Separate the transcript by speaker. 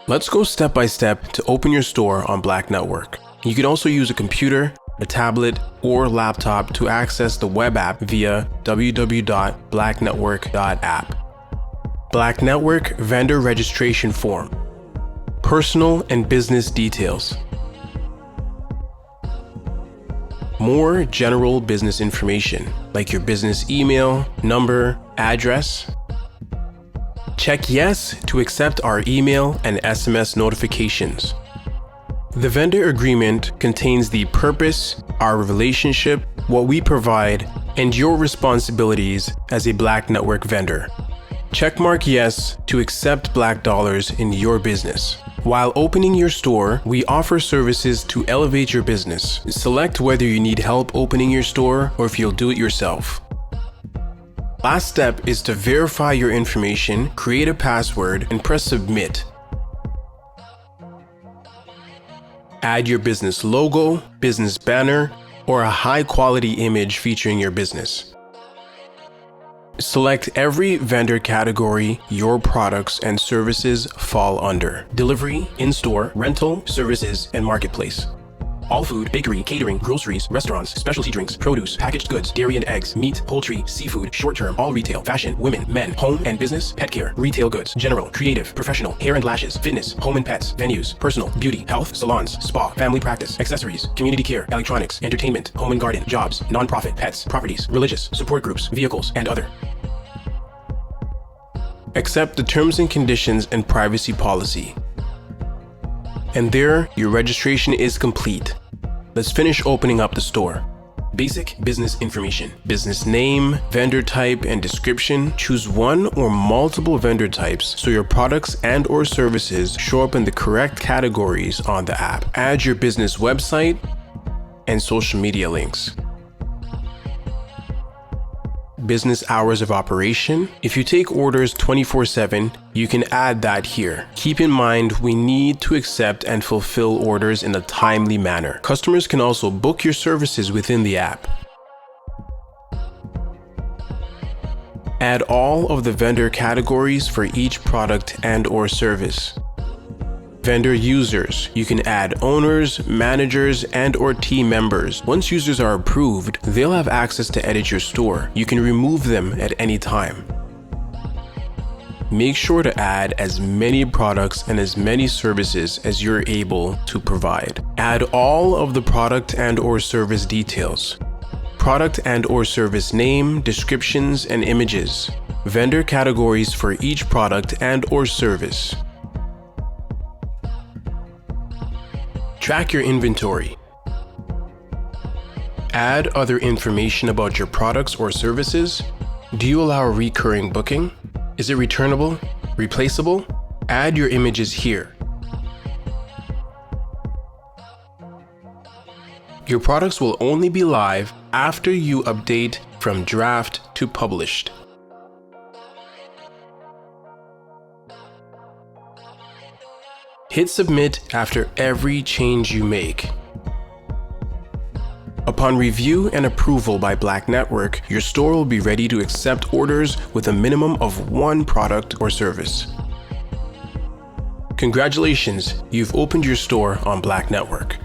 Speaker 1: Let's go step by step to open your store on BLAC Network. You can also use a computer, a tablet, or laptop to access the web app via www.blacnetwork.app. BLAC Network Vendor Registration Form. Personal and business details. More general business information, like your business email, number, address. Check yes to accept our email and SMS notifications. The vendor agreement contains the purpose, our relationship, what we provide, and your responsibilities as a BLAC Network vendor. Checkmark yes to accept BLAC dollars in your business. While opening your store, we offer services to elevate your business. Select whether you need help opening your store or if you'll do it yourself. Last step is to verify your information, create a password, and press submit. Add your business logo, business banner, or a high-quality image featuring your business. Select every vendor category your products and services fall under: delivery, in-store, rental, services, and marketplace. All food, bakery, catering, groceries, restaurants, specialty drinks, produce, packaged goods, dairy and eggs, meat, poultry, seafood, short-term, all retail, fashion, women, men, home and business, pet care, retail goods, general, creative, professional, hair and lashes, fitness, home and pets, venues, personal, beauty, health, salons, spa, family practice, accessories, community care, electronics, entertainment, home and garden, jobs, non-profit, pets, properties, religious, support groups, vehicles, and other. Accept the terms and conditions and privacy policy. And there, your registration is complete. Let's finish opening up the store. Basic business information: business name, vendor type, and description. Choose one or multiple vendor types so your products and/or services show up in the correct categories on the app. Add your business website and social media links. Business hours of operation. If you take orders 24/7, you can add that here. Keep in mind, we need to accept and fulfill orders in a timely manner. Customers can also book your services within the app. Add all of the vendor categories for each product and/or service. Vendor users. You can add owners, managers, and/or team members. Once users are approved, they'll have access to edit your store. You can remove them at any time. Make sure to add as many products and as many services as you're able to provide. Add all of the product and/or service details. Product and/or service name, descriptions, and images. Vendor categories for each product and/or service. Track your inventory. Add other information about your products or services. Do you allow recurring booking? Is it returnable? Replaceable? Add your images here. Your products will only be live after you update from draft to published. Hit submit after every change you make. Upon review and approval by BLAC Network, your store will be ready to accept orders with a minimum of one product or service. Congratulations, you've opened your store on BLAC Network.